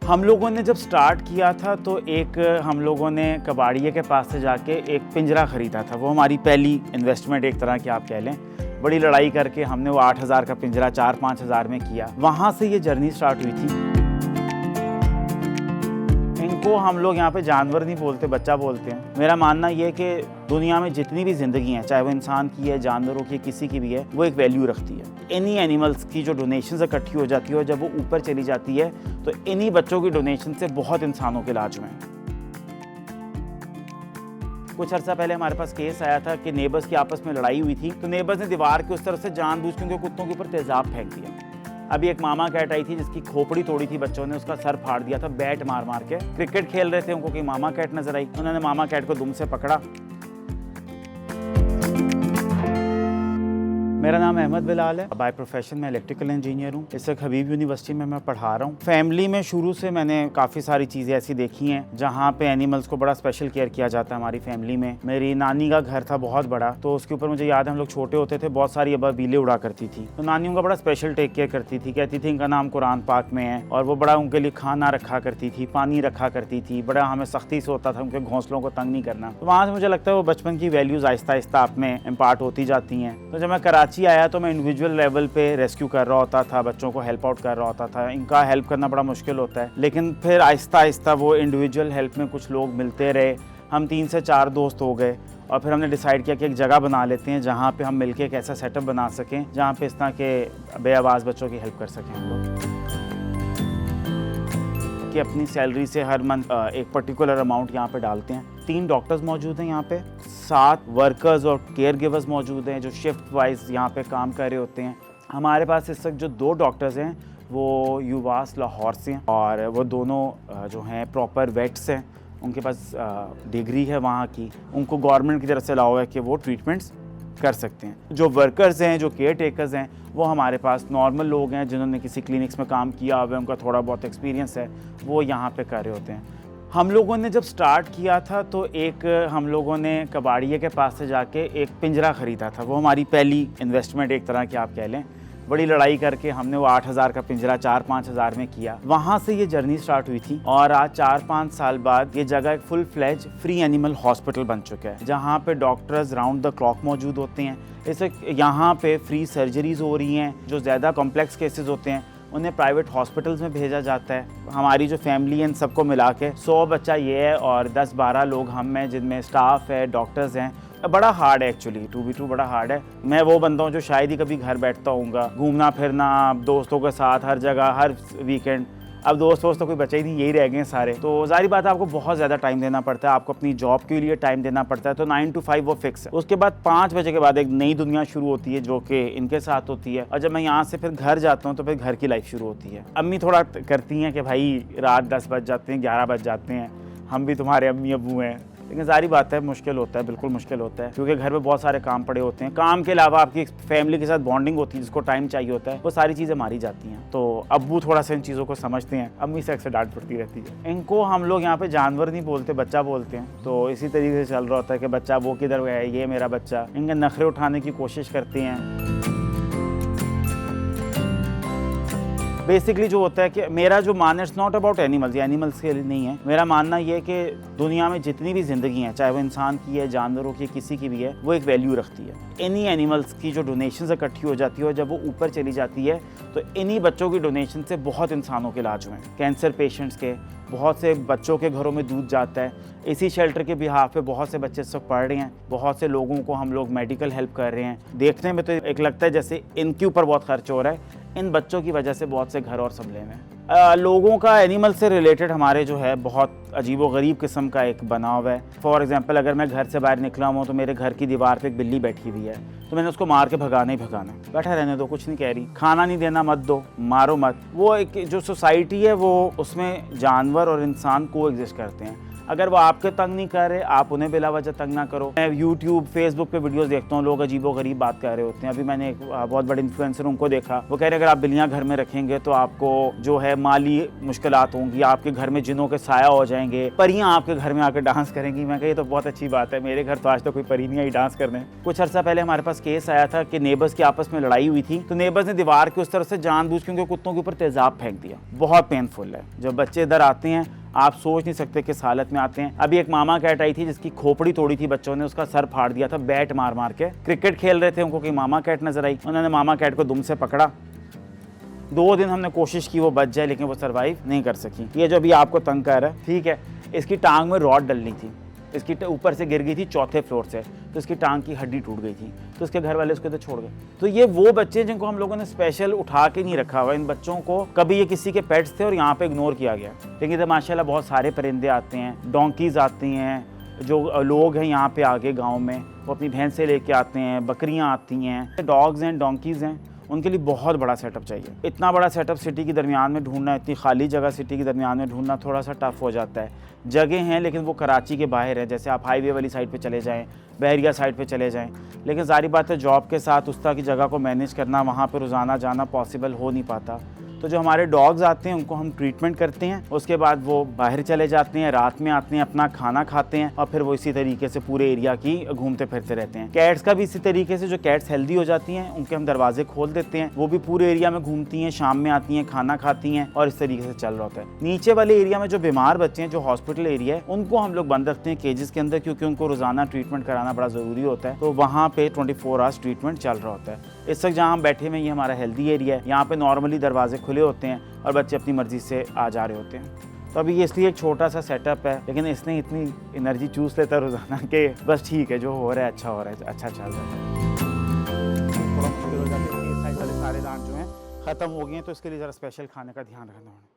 हम लोगों ने जब स्टार्ट किया था तो हम लोगों ने कबाड़िए के पास से जाके एक पिंजरा ख़रीदा था। वो हमारी पहली इन्वेस्टमेंट एक तरह की आप कह लें। बड़ी लड़ाई करके हमने वो 8,000 का पिंजरा 4-5 हज़ार में किया। वहाँ से ये जर्नी स्टार्ट हुई थी। इनको हम लोग यहाँ पे जानवर नहीं बोलते, बच्चा बोलते हैं। मेरा मानना ये है कि दुनिया में जितनी भी ज़िंदगी हैं, चाहे वो इंसान की है, जानवरों की, किसी की भी है, वो एक वैल्यू रखती है। इन्हीं एनिमल्स की जो डोनेशन इकट्ठी हो जाती है और जब वो ऊपर चली जाती है तो इन्हीं बच्चों की डोनेशन से बहुत इंसानों के इलाज हुए हैं। कुछ अर्सा पहले हमारे पास केस आया था कि नेबर्स की आपस में लड़ाई हुई थी, तो नेबर्स ने दीवार के उस तरफ से जानबूझ के उनके कुत्तों के ऊपर तेजाब फेंक दिया। अभी एक मामा कैट आई थी जिसकी खोपड़ी तोड़ी थी बच्चों ने, उसका सर फाड़ दिया था बैट मार मार के। क्रिकेट खेल रहे थे, उनको कोई मामा कैट नजर आई, उन्होंने मामा कैट को दुम से पकड़ा। मेरा नाम अहमद बिलाल है। बाय प्रोफेशन मैं इलेक्ट्रिकल इंजीनियर हूँ। इस वक्त हबीब यूनिवर्सिटी में मैं पढ़ा रहा हूँ। फैमिली में शुरू से मैंने काफ़ी सारी चीज़ें ऐसी देखी हैं जहाँ पे एनिमल्स को बड़ा स्पेशल केयर किया जाता है। हमारी फैमिली में मेरी नानी का घर था बहुत बड़ा, तो उसके ऊपर मुझे याद है हम लोग छोटे होते थे, बहुत सारी अब्बा बीले उड़ा करती थी, तो नानी उनका बड़ा स्पेशल टेक केयर करती थी। कहती थी इनका नाम कुरान पाक में है, और वो बड़ा उनके लिए खाना रखा करती थी, पानी रखा करती थी, बड़ा हमें सख्ती से होता था उनके घोंसलों को तंग नहीं करना। तो वहाँ से मुझे लगता है वो बचपन की वैल्यूज़ आहिस्ता आहिस्ता आप में इम्पार्ट होती जाती हैं। तो जब मैं कराची आया तो मैं इंडिविजुअल लेवल पे रेस्क्यू कर रहा होता था, बच्चों को हेल्प आउट कर रहा होता था। इनका हेल्प करना बड़ा मुश्किल होता है, लेकिन फिर आहिस्ता आहिस्ता वो इंडिविजुअल हेल्प में कुछ लोग मिलते रहे। हम 3 से 4 दोस्त हो गए और फिर हमने डिसाइड किया कि एक जगह बना लेते हैं जहाँ पे हम मिलके एक ऐसा सेटअप बना सकें जहाँ पे इस तरह के बेआवाज़ बच्चों की हेल्प कर सकें हम लोग। कि अपनी सैलरी से हर मंथ एक पर्टिकुलर अमाउंट यहाँ पे डालते हैं। 3 डॉक्टर्स मौजूद हैं यहाँ पे, 7 वर्कर्स और केयर गिवर्स मौजूद हैं जो शिफ्ट वाइज यहाँ पे काम कर रहे होते हैं। हमारे पास इस वक्त जो 2 डॉक्टर्स हैं वो यूवास लाहौर से हैं, और वो दोनों जो हैं प्रॉपर वेट्स हैं, उनके पास डिग्री है वहाँ की। उनको गवर्नमेंट की तरफ से अलाउ है कि वो ट्रीटमेंट्स कर सकते हैं। जो वर्कर्स हैं, जो केयर टेकर्स हैं, वो हमारे पास नॉर्मल लोग हैं जिन्होंने किसी क्लिनिक्स में काम किया हुआ है, उनका थोड़ा बहुत एक्सपीरियंस है, वो यहाँ पे कर रहे होते हैं। हम लोगों ने जब स्टार्ट किया था तो हम लोगों ने कबाड़िए के पास से जाके एक पिंजरा ख़रीदा था। वो हमारी पहली इन्वेस्टमेंट एक तरह की आप कह लें। बड़ी लड़ाई करके हमने वो 8,000 का पिंजरा 4-5 हज़ार में किया। वहाँ से ये जर्नी स्टार्ट हुई थी, और आज 4-5 साल बाद ये जगह एक full fledge free animal hospital बन चुका है, जहाँ पे डॉक्टर्स राउंड द क्लॉक मौजूद होते हैं। इसे यहाँ पे फ्री सर्जरीज हो रही हैं। जो ज़्यादा कॉम्प्लेक्स केसेस होते हैं उन्हें प्राइवेट हॉस्पिटल्स में भेजा जाता है। हमारी जो फैमिली है इन सबको मिला के 100 बच्चा ये है, और 10-12 लोग हम हैं जिनमें स्टाफ है, डॉक्टर्स हैं। बड़ा हार्ड है एक्चुअली, 2v2 बड़ा हार्ड है। मैं वो बंदा हूँ जो शायद ही कभी घर बैठता हूँगा, घूमना फिरना दोस्तों के साथ हर जगह हर वीकेंड। अब दोस्त तो कोई बचे ही नहीं, यही रह गए सारे। तो जाहिर बात है आपको बहुत ज़्यादा टाइम देना पड़ता है, आपको अपनी जॉब के लिए टाइम देना पड़ता है। तो 9 to 5 वो फिक्स है। उसके बाद 5 बजे के बाद एक नई दुनिया शुरू होती है जो कि इनके साथ होती है, और जब मैं यहाँ से फिर घर जाता हूँ तो फिर घर की लाइफ शुरू होती है। अम्मी थोड़ा करती हैं कि भाई रात 10 बज जाते हैं, 11 बज जाते हैं, हम भी तुम्हारे अम्मी अब्बू हैं। लेकिन जारी बात है मुश्किल होता है, बिल्कुल मुश्किल होता है, क्योंकि घर में बहुत सारे काम पड़े होते हैं। काम के अलावा आपकी फैमिली के साथ बॉन्डिंग होती है, जिसको टाइम चाहिए होता है, वो सारी चीज़ें मारी जाती हैं। तो अब्बू थोड़ा सा इन चीज़ों को समझते हैं, अम्मी से अक्सर डांट पड़ती रहती है। इनको हम लोग यहाँ पे जानवर नहीं बोलते, बच्चा बोलते हैं। तो इसी तरीके से चल रहा होता है कि बच्चा वो किधर गया है, ये मेरा बच्चा। इनके नखरे उठाने की कोशिश करते हैं। बेसिकली जो होता है कि मेरा जो मानना इट्स नॉट अबाउट एनिमल्स, ये एनिमल्स के लिए नहीं है। मेरा मानना ये है कि दुनिया में जितनी भी ज़िंदगी हैं, चाहे वो इंसान की है, जानवरों की, किसी की भी है, वो एक वैल्यू रखती है। इन्हीं एनिमल्स की जो डोनेशन इकट्ठी हो जाती है और जब वो ऊपर चली जाती है तो इन्हीं बच्चों की डोनेशन से बहुत इंसानों के इलाज हुए हैं। कैंसर पेशेंट्स के, बहुत से बच्चों के घरों में दूध जाता है। इसी शेल्टर के बिहाफ पे बहुत से बच्चे सब पढ़ रहे हैं, बहुत से लोगों को हम लोग मेडिकल हेल्प कर रहे हैं। देखने में तो एक लगता है जैसे इनके ऊपर बहुत खर्च हो रहा है, इन बच्चों की वजह से बहुत से घर और सबले में। लोगों का एनिमल से रिलेटेड हमारे जो है बहुत अजीबोगरीब किस्म का एक बनाव है। फॉर एग्जांपल अगर मैं घर से बाहर निकला हूँ तो मेरे घर की दीवार पे एक बिल्ली बैठी हुई है, तो मैंने उसको मार के भगाना ही भगाना। बैठा रहने दो, कुछ नहीं कह रही। खाना नहीं देना, मत दो, मारो मत। वो एक जो सोसाइटी है वो उसमें जानवर और इंसान को एग्जिस्ट करते हैं। अगर वो आपके तंग नहीं कर रहे, आप उन्हें बिला वजह तंग ना करो। मैं यूट्यूब फेसबुक पे वीडियोस देखता हूँ, लोग अजीबोगरीब बात कर रहे होते हैं। अभी मैंने एक बहुत बड़े इन्फ्लुएंसर उनको देखा, वो कह रहे अगर आप बिल्लियाँ घर में रखेंगे तो आपको जो है माली मुश्किलात होंगी, आपके घर में जिनों के साया हो जाएंगे, परियां आपके घर में आकर डांस करेंगी। मैं कहा ये तो बहुत अच्छी बात है, मेरे घर तो आज तक कोई परी नहीं आई डांस करने। कुछ अर्सा पहले हमारे पास केस आया था कि नेबर्स की आपस में लड़ाई हुई थी, तो नेबर्स ने दीवार के उस तरफ से जानबूझ के उनके कुत्तों के ऊपर तेजाब फेंक दिया। बहुत पेनफुल है। जब बच्चे इधर आते हैं आप सोच नहीं सकते किस हालत में आते हैं। अभी एक मामा कैट आई थी जिसकी खोपड़ी तोड़ी थी बच्चों ने, उसका सर फाड़ दिया था बैट मार मार के। क्रिकेट खेल रहे थे, उनको कोई मामा कैट नजर आई, उन्होंने मामा कैट को दुम से पकड़ा। 2 दिन हमने कोशिश की वो बच जाए, लेकिन वो सरवाइव नहीं कर सकी। ये जो अभी आपको तंग कर रहा है, ठीक है, इसकी टांग में रॉड डलनी थी, इसकी ऊपर से गिर गई थी 4थे फ्लोर से, तो इसकी टांग की हड्डी टूट गई थी, तो उसके घर वाले उसको तो छोड़ गए। तो ये वो बच्चे जिनको हम लोगों ने स्पेशल उठा के नहीं रखा हुआ। इन बच्चों को कभी ये किसी के पेट्स थे और यहाँ पे इग्नोर किया गया। लेकिन इधर माशाल्लाह बहुत सारे परिंदे आते हैं, डोंकीज आती हैं, जो लोग हैं यहाँ पे आगे गाँव में वो अपनी भैंसें लेके आते हैं, बकरियाँ आती हैं, डॉग्स हैं, डोंकीज़ हैं, उनके लिए बहुत बड़ा सेटअप चाहिए। इतना बड़ा सेटअप सिटी के दरमियान में ढूंढना, इतनी खाली जगह सिटी के दरमियान में ढूंढना थोड़ा सा टफ हो जाता है। जगह हैं लेकिन वो कराची के बाहर है, जैसे आप हाईवे वाली साइड पे चले जाएं, बहरिया साइड पे चले जाएं। लेकिन जारी बात है जॉब के साथ उस तरह की जगह को मैनेज करना, वहाँ पर रोज़ाना जाना पॉसिबल हो नहीं पाता। तो जो हमारे डॉग्स आते हैं उनको हम ट्रीटमेंट करते हैं, उसके बाद वो बाहर चले जाते हैं, रात में आते हैं, अपना खाना खाते हैं और फिर वो इसी तरीके से पूरे एरिया की घूमते फिरते रहते हैं। कैट्स का भी इसी तरीके से, जो कैट्स हेल्दी हो जाती हैं उनके हम दरवाजे खोल देते हैं, वो भी पूरे एरिया में घूमती हैं, शाम में आती हैं, खाना खाती हैं और इस तरीके से चल रहा होता है। नीचे वाले एरिया में जो बीमार बच्चे हैं, जो हॉस्पिटल एरिया है, उनको हम लोग बंद रखते हैं केजेस के अंदर, क्योंकि उनको रोजाना ट्रीटमेंट कराना बड़ा ज़रूरी होता है। तो वहाँ पे 24 आवर्स ट्रीटमेंट चल रहा होता है। इस वक्त जहाँ हम बैठे हुए, ये हमारा हेल्दी एरिया है, यहाँ पे नॉर्मली दरवाजे खुले होते हैं और बच्चे अपनी मर्जी से आ जा रहे होते हैं। तो अभी ये इसलिए एक छोटा सा सेटअप है, लेकिन इसने इतनी एनर्जी चूस लेता है रोजाना के बस ठीक है, जो हो रहा है अच्छा हो रहा है, अच्छा चल रहा है। थोड़ा मुश्किल हो जाता है, साइड वाले सारे दांत जो हैं ख़त्म हो गए हैं, तो इसके लिए ज़रा स्पेशल खाने का ध्यान रखना होगा।